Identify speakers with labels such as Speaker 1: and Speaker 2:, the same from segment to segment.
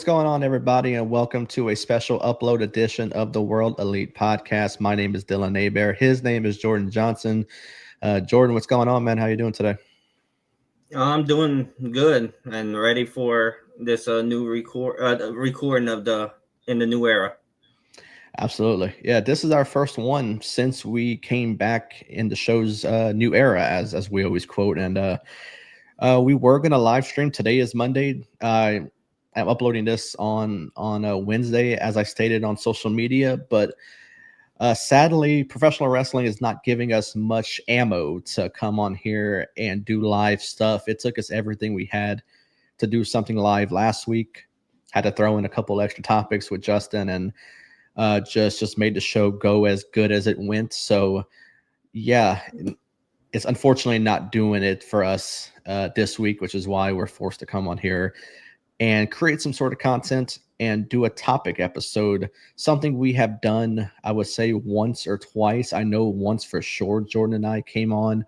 Speaker 1: what's going on, everybody, and welcome to a special upload edition of the World Elite Podcast. My name is Dylan Abear. His name is Jordan Johnson. Jordan, what's going on, man? How you doing today?
Speaker 2: I'm doing good and ready for this new recording of the new era.
Speaker 1: Absolutely. Yeah, this is our first one since we came back in the show's new era, as we always quote. And we were going to live stream. Today is Monday. I'm uploading this on Wednesday, as I stated on social media, but sadly, professional wrestling is not giving us much ammo to come on here and do live stuff. It took us everything we had to do something live last week. Had to throw in a couple extra topics with Justin, and just made the show go as good as it went. So yeah, it's unfortunately not doing it for us this week, which is why we're forced to come on here and create some sort of content and do a topic episode, something we have done, I would say, once or twice. I know once for sure Jordan and I came on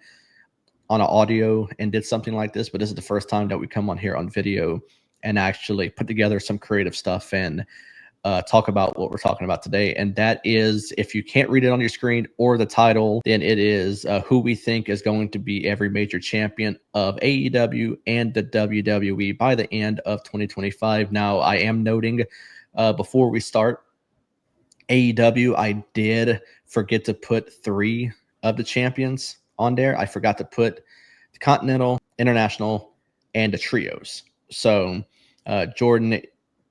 Speaker 1: an audio and did something like this, but this is the first time that we come on here on video and actually put together some creative stuff and talk about what we're talking about today. And that is, if you can't read it on your screen or the title, then it is who we think is going to be every major champion of AEW and the WWE by the end of 2025. Now, I am noting before we start, AEW, I did forget to put 3 of the champions on there. I forgot to put the Continental, International, and the Trios. So, Jordan,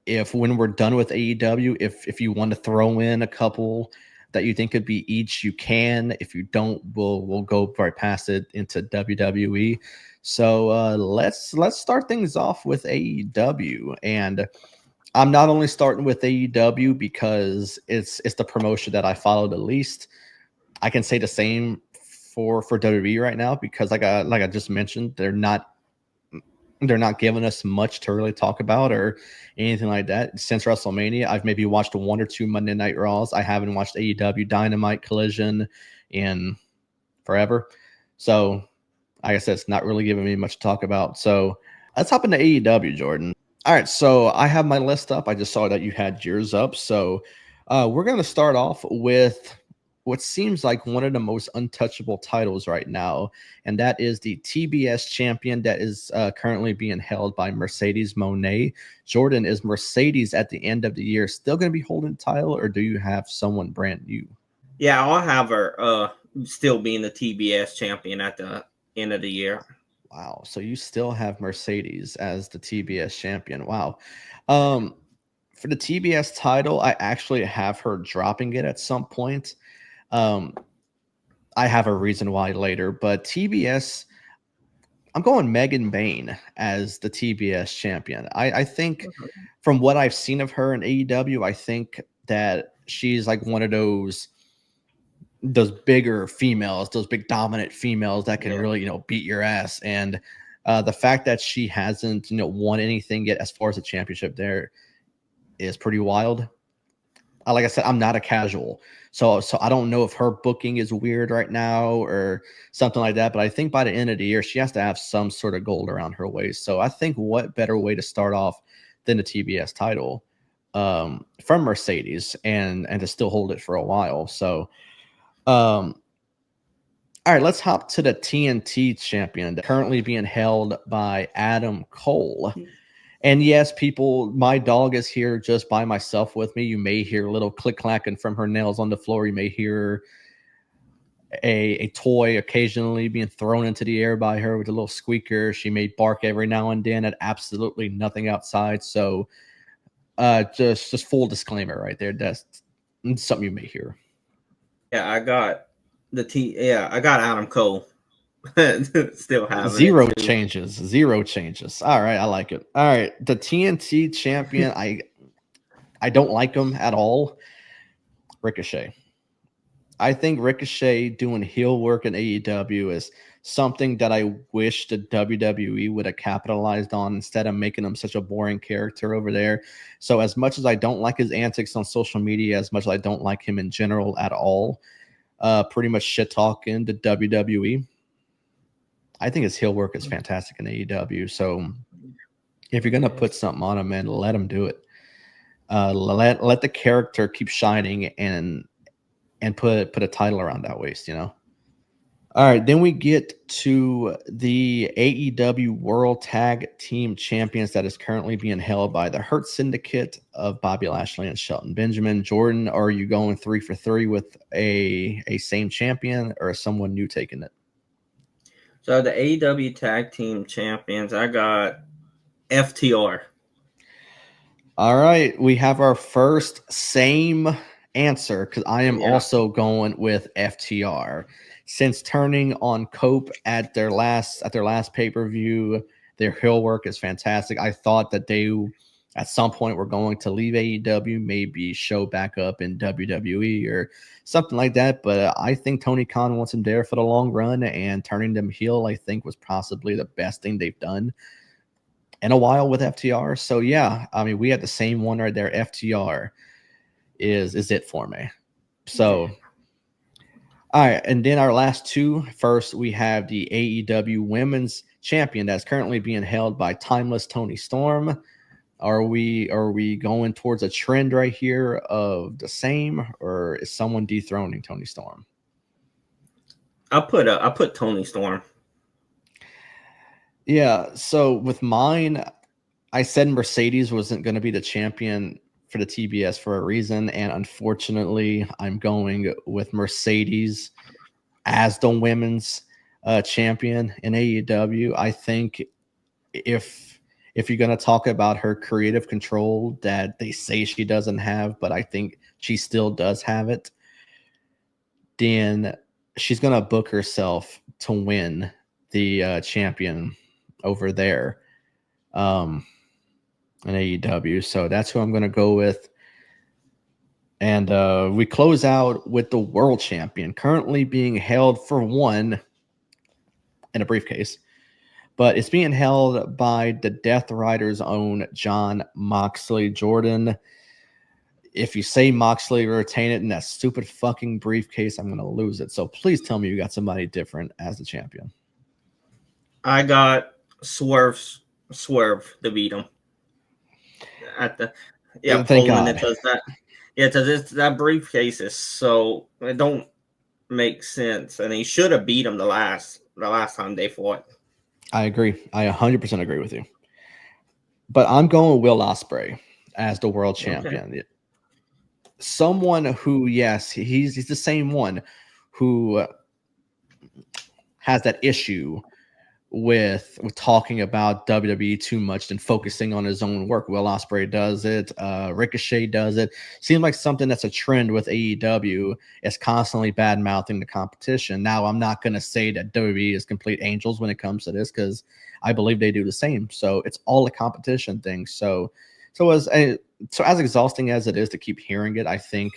Speaker 1: if when we're done with AEW, if you want to throw in a couple that you think could be each, you can. If you don't, we'll go right past it into WWE. So let's start things off with AEW. And I'm not only starting with AEW because it's the promotion that I follow the least. I can say the same for WWE right now because like I just mentioned, they're not giving us much to really talk about or anything like that. Since WrestleMania, I've maybe watched 1 or 2 Monday Night Raws. I haven't watched AEW Dynamite Collision in forever. So, like I said, it's not really giving me much to talk about. So, let's hop into AEW, Jordan. All right, so I have my list up. I just saw that you had yours up. So, we're going to start off with what seems like one of the most untouchable titles right now, and that is the TBS champion that is currently being held by Mercedes Moné. Jordan, is Mercedes at the end of the year still going to be holding the title, or do you have someone brand new?
Speaker 2: Yeah, I'll have her still being the TBS champion at the end of the year.
Speaker 1: Wow, so you still have Mercedes as the TBS champion. Wow. For the TBS title, I actually have her dropping it at some point. I have a reason why later, but TBS, I'm going Megan Bain as the TBS champion. I think from what I've seen of her in AEW, I think that she's like one of those bigger females, those big dominant females that can really, beat your ass. And the fact that she hasn't, won anything yet as far as the championship there is pretty wild. Like I said, I'm not a casual. So I don't know if her booking is weird right now or something like that. But I think by the end of the year, she has to have some sort of gold around her waist. So I think what better way to start off than the TBS title from Mercedes and to still hold it for a while. So, all right, let's hop to the TNT champion currently being held by Adam Cole. And yes, people, my dog is here just by myself with me. You may hear a little click clacking from her nails on the floor. You may hear a toy occasionally being thrown into the air by her with a little squeaker. She may bark every now and then at absolutely nothing outside. So just full disclaimer right there. That's something you may hear.
Speaker 2: Yeah, I got I got Adam Cole. Still having
Speaker 1: zero changes. All right, I like it. All right, the TNT champion, I don't like him at all. Ricochet. I think Ricochet doing heel work in AEW is something that I wish the WWE would have capitalized on instead of making him such a boring character over there. So as much as I don't like his antics on social media, as much as I don't like him in general at all, pretty much shit talking to WWE, I think his heel work is fantastic in AEW. So if you're going to put something on him, man, let him do it. Let the character keep shining and put a title around that waist, you know. All right, then we get to the AEW World Tag Team Champions that is currently being held by the Hurt Syndicate of Bobby Lashley and Shelton Benjamin. Jordan, are you going 3 for 3 with a same champion or someone new taking it?
Speaker 2: So the AEW Tag Team Champions, I got FTR.
Speaker 1: All right, we have our first same answer because I am also going with FTR. Since turning on Cope at their last pay-per-view, their heel work is fantastic. I thought that they at some point were going to leave AEW, maybe show back up in WWE or something like that. But I think Tony Khan wants them there for the long run, and turning them heel, I think, was possibly the best thing they've done in a while with FTR. So yeah, I mean, we had the same one right there. FTR is it for me. So all right, and then our last two. First, we have the AEW Women's Champion that's currently being held by Timeless Tony Storm. Are we going towards a trend right here of the same, or is someone dethroning Tony Storm?
Speaker 2: I put Tony Storm.
Speaker 1: Yeah, so with mine, I said Mercedes wasn't going to be the champion for the TBS for a reason, and unfortunately, I'm going with Mercedes as the women's champion in AEW. I think if you're going to talk about her creative control that they say she doesn't have, but I think she still does have it, then she's going to book herself to win the champion over there. In AEW. So that's who I'm going to go with. And we close out with the world champion currently being held for one in a briefcase, but it's being held by the Death Rider's own Jon Moxley. Jordan, if you say Moxley retain it in that stupid fucking briefcase, I'm going to lose it. So please tell me you got somebody different as the champion.
Speaker 2: I got Swerve to beat him. At the
Speaker 1: thank God.
Speaker 2: It does that. Yeah, because that briefcase is so it don't make sense, and he should have beat him the last time they fought.
Speaker 1: I agree. I 100% agree with you. But I'm going with Will Ospreay as the world champion. Okay. Someone who, yes, he's the same one who has that issue with talking about WWE too much and focusing on his own work. Will Ospreay does it. Ricochet does it. Seems like something that's a trend with AEW is constantly bad-mouthing the competition. Now, I'm not going to say that WWE is complete angels when it comes to this because I believe they do the same. So it's all a competition thing. So as exhausting as it is to keep hearing it, I think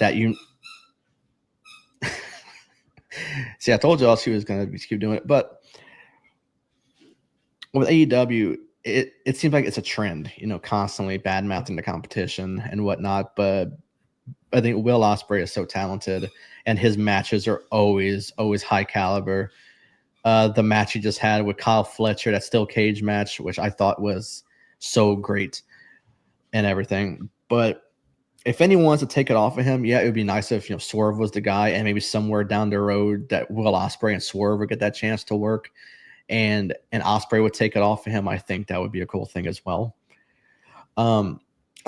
Speaker 1: that you see, I told y'all she was going to keep doing it, but with AEW, it seems like it's a trend, constantly bad-mouthing the competition and whatnot. But I think Will Ospreay is so talented, and his matches are always high caliber. The match he just had with Kyle Fletcher, that steel cage match, which I thought was so great and everything. But if anyone wants to take it off of him, yeah, it would be nice if Swerve was the guy, and maybe somewhere down the road that Will Ospreay and Swerve would get that chance to work. And Ospreay would take it off of him. I think that would be a cool thing as well. So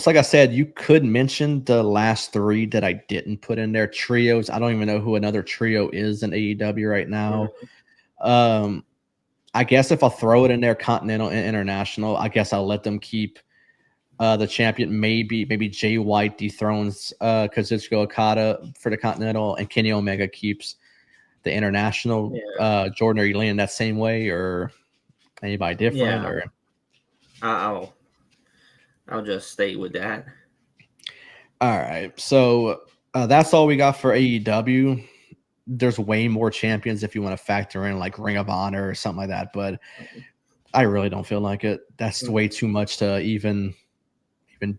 Speaker 1: like I said, you could mention the last three that I didn't put in there. Trios. I don't even know who another trio is in AEW right now. I guess if I'll throw it in there, Continental and International, I guess I'll let them keep the champion. Maybe Jay White dethrones Kazuchika Okada for the Continental, and Kenny Omega keeps the International. Jordan, are you leaning that same way, or anybody different?
Speaker 2: Yeah. Or I'll just stay with that.
Speaker 1: All right, so that's all we got for AEW. There's way more champions if you want to factor in like Ring of Honor or something like that, but I really don't feel like it. That's way too much to even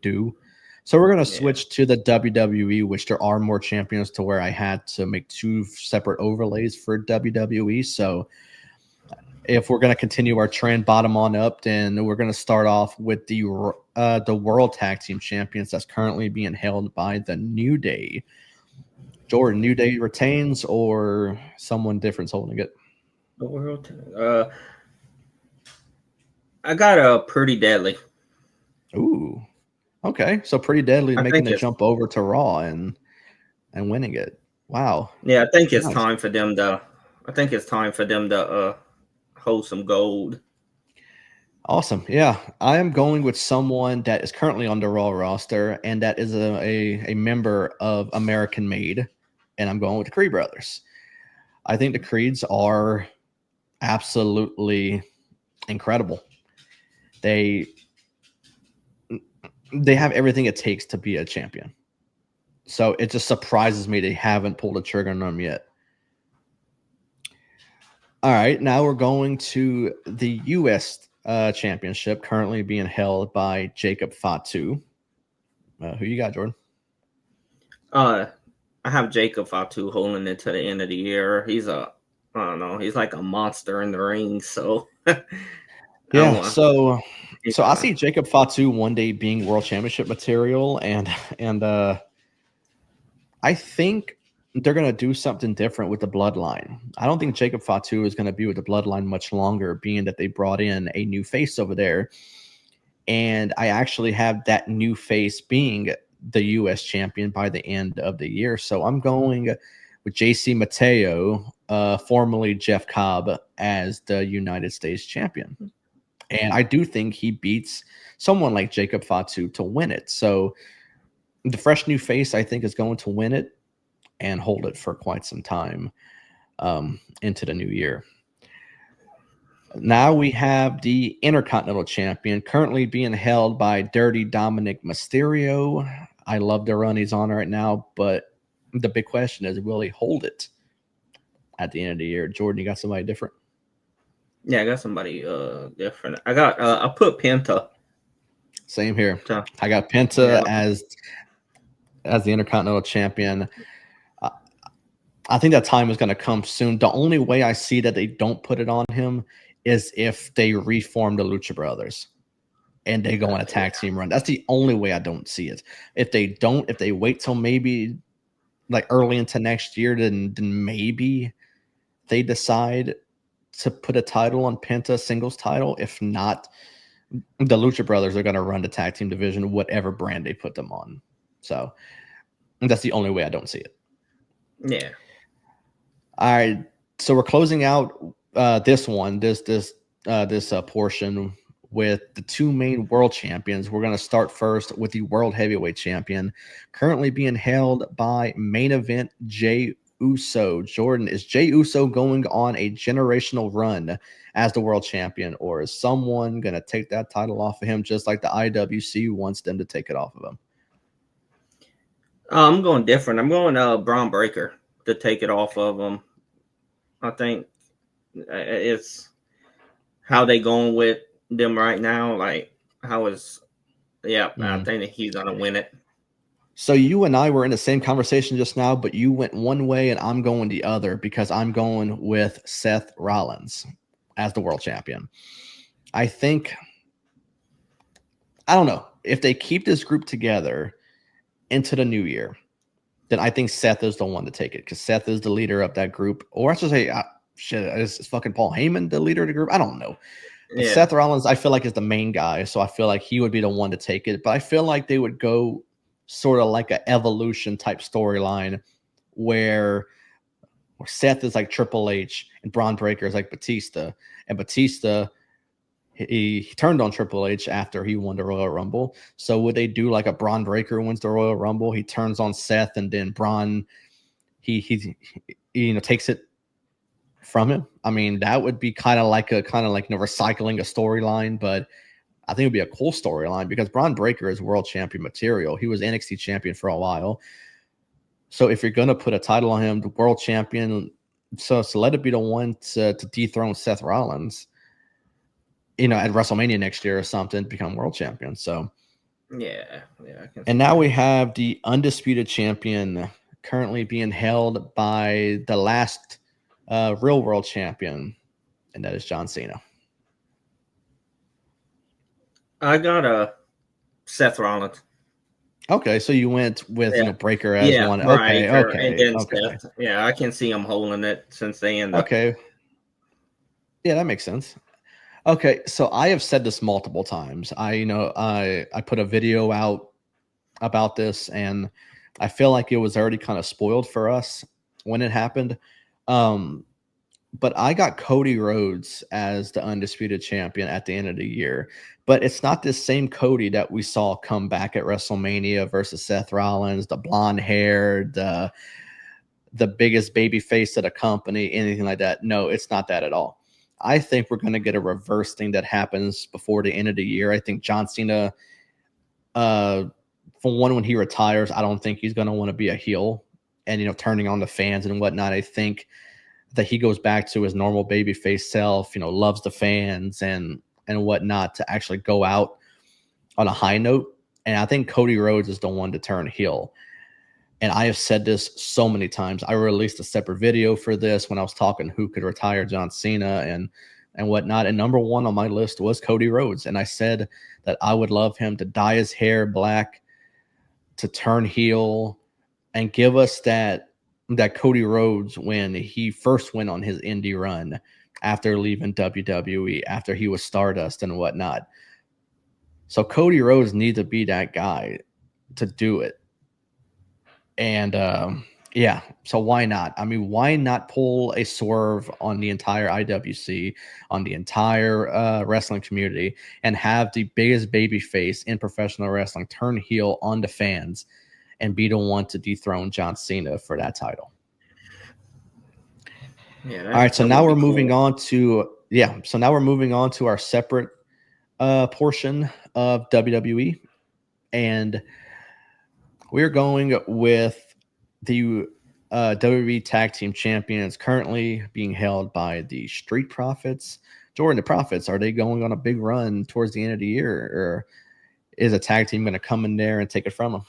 Speaker 1: do. So we're going to switch to the WWE, which there are more champions to where I had to make two separate overlays for WWE. So if we're going to continue our trend bottom on up, then we're going to start off with the World Tag Team Champions that's currently being held by the New Day. Jordan, New Day retains or someone different's holding it?
Speaker 2: The World. I got a Pretty Deadly.
Speaker 1: Ooh, okay. So Pretty Deadly
Speaker 2: I
Speaker 1: making
Speaker 2: think
Speaker 1: the
Speaker 2: it's
Speaker 1: jump over to Raw and winning it. Wow.
Speaker 2: yeah. I think it's
Speaker 1: Nice.
Speaker 2: time for them to. I think it's time for them to hold some gold.
Speaker 1: Awesome. Yeah, I am going with someone that is currently on the Raw roster and that is a member of American Made, and I'm going with the Creed brothers. I think the Creeds are absolutely incredible. They have everything it takes to be a champion. So it just surprises me they haven't pulled a trigger on them yet. All right, now we're going to the U.S. Championship, currently being held by Jacob Fatu. Who you got, Jordan?
Speaker 2: I have Jacob Fatu holding it to the end of the year. He's I don't know, he's like a monster in the ring. So
Speaker 1: Yeah, so I
Speaker 2: fine.
Speaker 1: see Jacob Fatu one day being world championship material, and I think they're gonna do something different with the bloodline. I don't think Jacob Fatu is gonna be with the bloodline much longer, being that they brought in a new face over there. And I actually have that new face being the U.S. champion by the end of the year. So I'm going with JC Mateo, formerly Jeff Cobb, as the United States champion. And I do think he beats someone like Jacob Fatu to win it. So the fresh new face, I think, is going to win it and hold it for quite some time into the new year. Now we have the Intercontinental Champion currently being held by Dirty Dominic Mysterio. I love the run he's on right now, but the big question is, will he hold it at the end of the year? Jordan, you got somebody different?
Speaker 2: Yeah, I got somebody different. I put Penta.
Speaker 1: Same here.
Speaker 2: So,
Speaker 1: I got Penta as the Intercontinental Champion. I think that time is going to come soon. The only way I see that they don't put it on him is if they reform the Lucha Brothers and they go on a tag team run. That's the only way I don't see it. If they don't, if they wait till maybe like early into next year, then maybe they decide to put a title on Penta, singles title. If not, the Lucha Brothers are going to run the tag team division, whatever brand they put them on. So that's the only way I don't see it.
Speaker 2: Yeah.
Speaker 1: All right. So we're closing out this portion with the two main world champions. We're going to start first with the World Heavyweight Champion, currently being held by Main Event Jey Uso. Jordan, is Jey Uso going on a generational run as the world champion, or is someone going to take that title off of him just like the IWC wants them to take it off of him?
Speaker 2: I'm going different. I'm going Braun Breaker to take it off of him. I think it's how they going with them right now. Like, I think that he's going to win it.
Speaker 1: So you and I were in the same conversation just now, but you went one way and I'm going the other because I'm going with Seth Rollins as the world champion. I don't know, if they keep this group together into the new year, then I think Seth is the one to take it because Seth is the leader of that group. Or I should say, is fucking Paul Heyman the leader of the group? I don't know. But Seth Rollins, I feel like, is the main guy. So I feel like he would be the one to take it. But I feel like they would go sort of like an evolution type storyline where Seth is like Triple H and Braun Breaker is like Batista. And Batista, he turned on Triple H after he won the Royal Rumble. So would they do like a Braun Breaker wins the Royal Rumble? He turns on Seth, and then Braun, he takes it from him. I mean, that would be kind of like recycling a storyline, but I think it would be a cool storyline because Braun Breaker is world champion material. He was NXT champion for a while. So if you're going to put a title on him, the world champion, so let it be the one to dethrone Seth Rollins, at WrestleMania next year or something, become world champion. So
Speaker 2: yeah.
Speaker 1: And now we have the undisputed champion currently being held by the last real world champion, and that is John Cena.
Speaker 2: I got a Seth Rollins.
Speaker 1: Okay, so you went with
Speaker 2: Yeah.
Speaker 1: Breaker as
Speaker 2: Yeah,
Speaker 1: one. Okay,
Speaker 2: Breaker, and
Speaker 1: okay,
Speaker 2: then
Speaker 1: okay,
Speaker 2: Seth. Yeah, I can see him holding it since they end up.
Speaker 1: okay. Yeah, that makes sense. Okay, so I have said this multiple times. I put a video out about this, and I feel like it was already kind of spoiled for us when it happened. Um, but I got Cody Rhodes as the undisputed champion at the end of the year. But it's not this same Cody that we saw come back at WrestleMania versus Seth Rollins, the blonde hair, the biggest baby face of the company, anything like that. No, it's not that at all. I think we're going to get a reverse thing that happens before the end of the year. I think John Cena, for one, when he retires, I don't think he's going to want to be a heel and, turning on the fans and whatnot. I think that he goes back to his normal babyface self, loves the fans and whatnot, to actually go out on a high note. And I think Cody Rhodes is the one to turn heel. And I have said this so many times. I released a separate video for this when I was talking who could retire John Cena and whatnot. And number one on my list was Cody Rhodes. And I said that I would love him to dye his hair black, to turn heel, and give us that Cody Rhodes when he first went on his indie run after leaving WWE, after he was Stardust and whatnot. So Cody Rhodes needs to be that guy to do it. And yeah, so why not? I mean, why not pull a swerve on the entire IWC, on the entire wrestling community, and have the biggest baby face in professional wrestling turn heel on the fans and be the one to dethrone John Cena for that title?
Speaker 2: Yeah.
Speaker 1: All right, so now we're moving on to our separate portion of WWE, and we're going with the WWE Tag Team Champions currently being held by the Street Profits. Jordan, the Profits, are they going on a big run towards the end of the year, or is a tag team going to come in there and take it from them?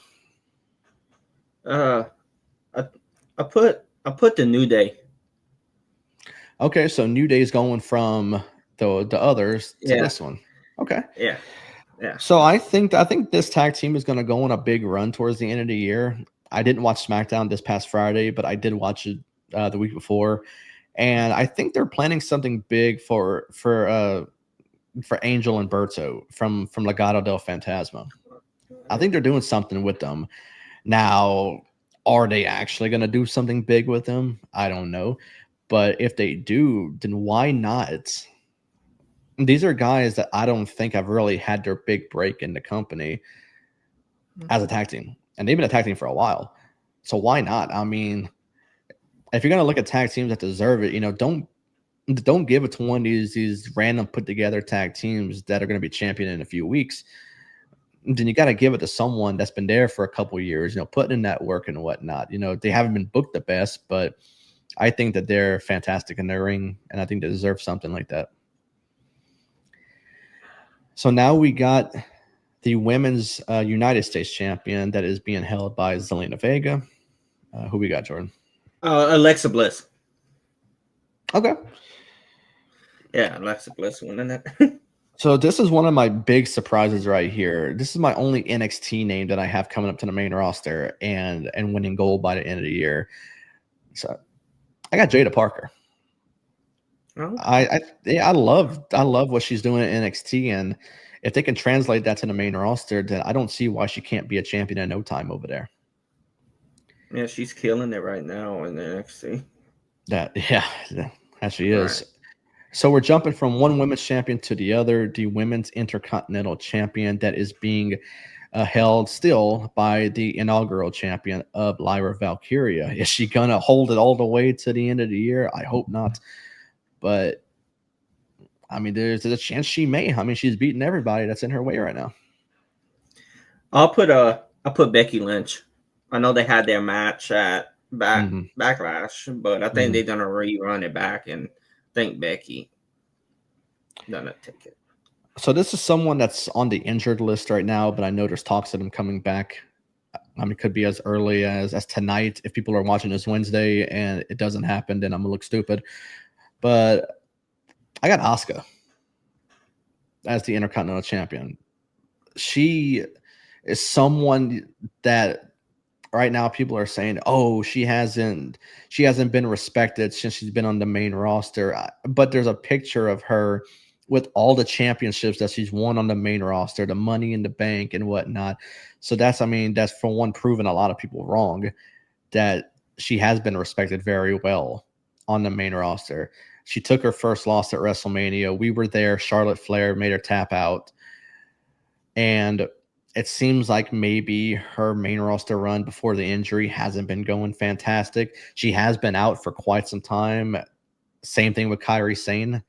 Speaker 2: I put the New Day.
Speaker 1: Okay, so New Day's going from the others to this one. Okay.
Speaker 2: Yeah.
Speaker 1: So I think this tag team is going to go on a big run towards the end of the year. I didn't watch SmackDown this past Friday, but I did watch it the week before, and I think they're planning something big for Angel and Berto from Legado del Fantasma. I think they're doing something with them. Now, are they actually going to do something big with them? I don't know. But if they do, then why not? These are guys that I don't think have really had their big break in the company as a tag team. And they've been a tag team for a while. So why not? I mean, if you're going to look at tag teams that deserve it, don't give it to one of these random put together tag teams that are going to be champion in a few weeks. Then you got to give it to someone that's been there for a couple of years, putting in that work and whatnot. They haven't been booked the best, but I think that they're fantastic in their ring, and I think they deserve something like that. So now we got the women's United States champion that is being held by Zelina Vega. Who we got, Jordan?
Speaker 2: Alexa Bliss.
Speaker 1: Okay.
Speaker 2: Yeah, Alexa Bliss winning it.
Speaker 1: So this is one of my big surprises right here. This is my only NXT name that I have coming up to the main roster and winning gold by the end of the year. So I got Jada Parker.
Speaker 2: Oh.
Speaker 1: I love what she's doing at NXT, and if they can translate that to the main roster, then I don't see why she can't be a champion in no time over there.
Speaker 2: Yeah, she's killing it right now in NXT.
Speaker 1: That she is. Right. So we're jumping from one women's champion to the other, the women's intercontinental champion that is being held still by the inaugural champion of Lyra Valkyria. Is she gonna hold it all the way to the end of the year? I hope not. But I mean, there's a chance she may. I mean, she's beating everybody that's in her way right now.
Speaker 2: I'll put Becky Lynch. I know they had their match at Backlash, but I think they're gonna rerun it back, and I think Becky gonna take it.
Speaker 1: So this is someone that's on the injured list right now, but I know there's talks of him coming back. I mean, it could be as early as tonight. If people are watching this Wednesday and it doesn't happen, then I'm gonna look stupid. But I got Asuka as the Intercontinental Champion. She is someone that right now people are saying, "Oh, she hasn't been respected since she's been on the main roster." But there's a picture of her with all the championships that she's won on the main roster, the Money in the Bank and whatnot. So that's for one proving a lot of people wrong that she has been respected very well on the main roster. She took her first loss at WrestleMania. We were there. Charlotte Flair made her tap out. And it seems like maybe her main roster run before the injury hasn't been going fantastic. She has been out for quite some time. Same thing with Kairi Sane,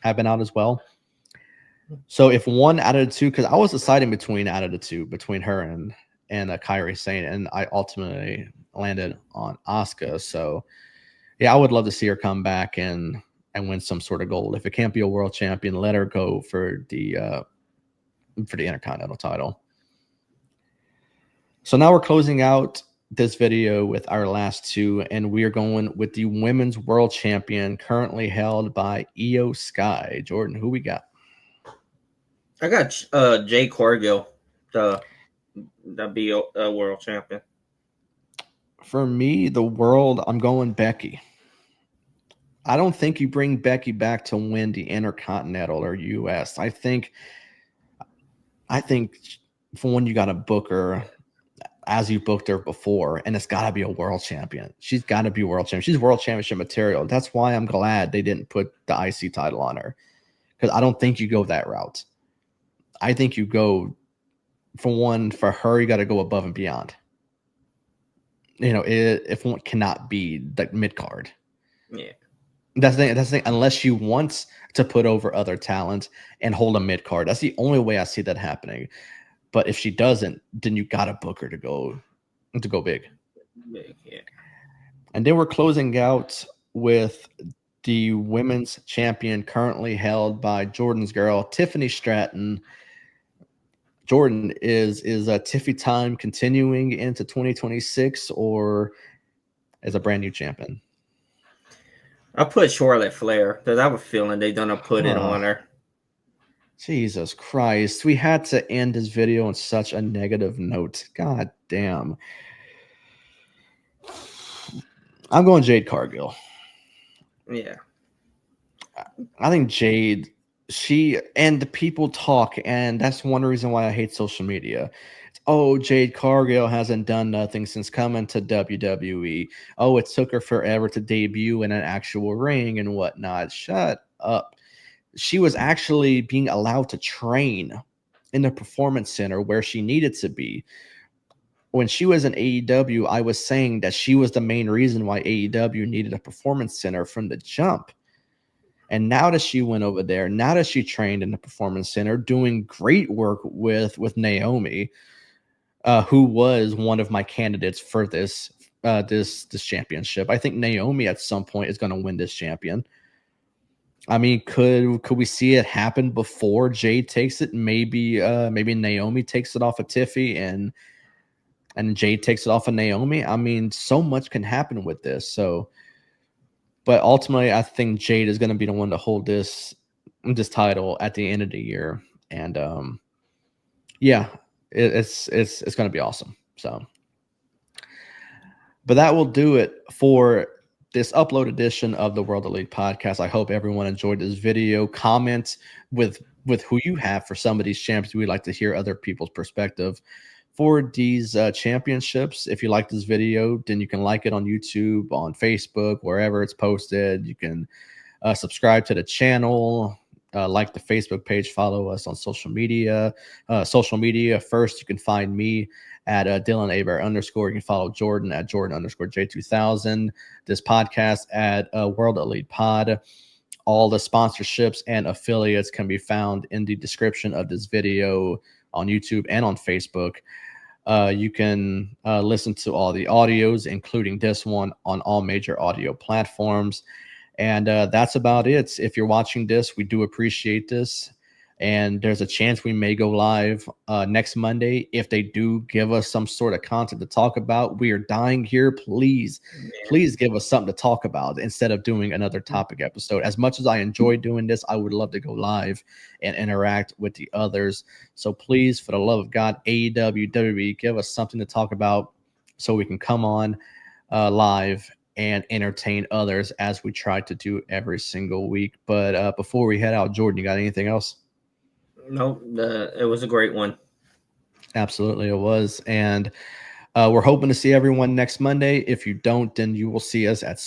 Speaker 1: have been out as well. So if one out of the two, because I was deciding between out of the two, between her and Kairi Sane, and I ultimately landed on Asuka. So yeah, I would love to see her come back and win some sort of gold. If it can't be a world champion, let her go for the Intercontinental title. So now we're closing out this video with our last two, and we are going with the Women's World Champion, currently held by Io Sky. Jordan, who we got?
Speaker 2: I got Jade Cargill to be a world champion.
Speaker 1: For me, I'm going Becky. I don't think you bring Becky back to win the Intercontinental or US. I think for one, you got to book her as you booked her before, and it's got to be a world champion. She's got to be world champion. She's world championship material. That's why I'm glad they didn't put the IC title on her, because I don't think you go that route. I think you go, for her, you got to go above and beyond. If one cannot be the mid card.
Speaker 2: Yeah.
Speaker 1: That's the thing. Unless you want to put over other talent and hold a mid card, that's the only way I see that happening. But if she doesn't, then you gotta book her to go big.
Speaker 2: Yeah.
Speaker 1: And then we're closing out with the women's champion, currently held by Jordan's girl, Tiffany Stratton. Jordan, is Tiffy time continuing into 2026, or as a brand new champion?
Speaker 2: I put Charlotte Flair because I have a feeling they're gonna put it on her.
Speaker 1: Jesus Christ. We had to end this video on such a negative note. God damn. I'm going Jade Cargill.
Speaker 2: Yeah.
Speaker 1: I think Jade, and the people talk, and that's one reason why I hate social media. Oh, Jade Cargill hasn't done nothing since coming to WWE. Oh, it took her forever to debut in an actual ring and whatnot. Shut up. She was actually being allowed to train in the performance center where she needed to be. When she was in AEW, I was saying that she was the main reason why AEW needed a performance center from the jump. And now that she went over there, now that she trained in the performance center, doing great work with Naomi, who was one of my candidates for this championship. I think Naomi at some point is going to win this champion. I mean, could we see it happen before Jade takes it? Maybe Naomi takes it off of Tiffy and Jade takes it off of Naomi. I mean, so much can happen with this. So, but ultimately, I think Jade is going to be the one to hold this title at the end of the year, and yeah, it's going to be awesome. So, but that will do it for this upload edition of the World Elite Podcast. I hope everyone enjoyed this video. Comment with who you have for some of these champions. We'd like to hear other people's perspective for these championships. If you like this video, then you can like it on YouTube, on Facebook, wherever it's posted. You can subscribe to the channel, like the Facebook page, follow us on social media. First, you can find me at Dylan Aber _. You can follow Jordan at Jordan _J2000. This podcast at World Elite Pod. All the sponsorships and affiliates can be found in the description of this video on YouTube and on Facebook. You can listen to all the audios, including this one, on all major audio platforms. And that's about it. If you're watching this, we do appreciate this. and there's a chance we may go live next Monday. If they do give us some sort of content to talk about, we are dying here. Please give us something to talk about instead of doing another topic episode. As much as I enjoy doing this, I would love to go live and interact with the others. So please, for the love of God, AEW, WWE, give us something to talk about so we can come on live and entertain others as we try to do every single week. But before we head out, Jordan, you got anything else?
Speaker 2: Nope, it was a great one.
Speaker 1: Absolutely, it was. And we're hoping to see everyone next Monday. If you don't, then you will see us at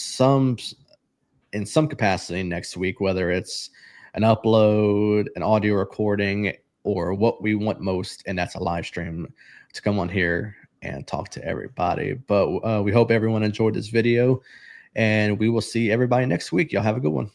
Speaker 1: in some capacity next week, whether it's an upload, an audio recording, or what we want most, and that's a live stream to come on here and talk to everybody. But we hope everyone enjoyed this video, and we will see everybody next week. Y'all have a good one.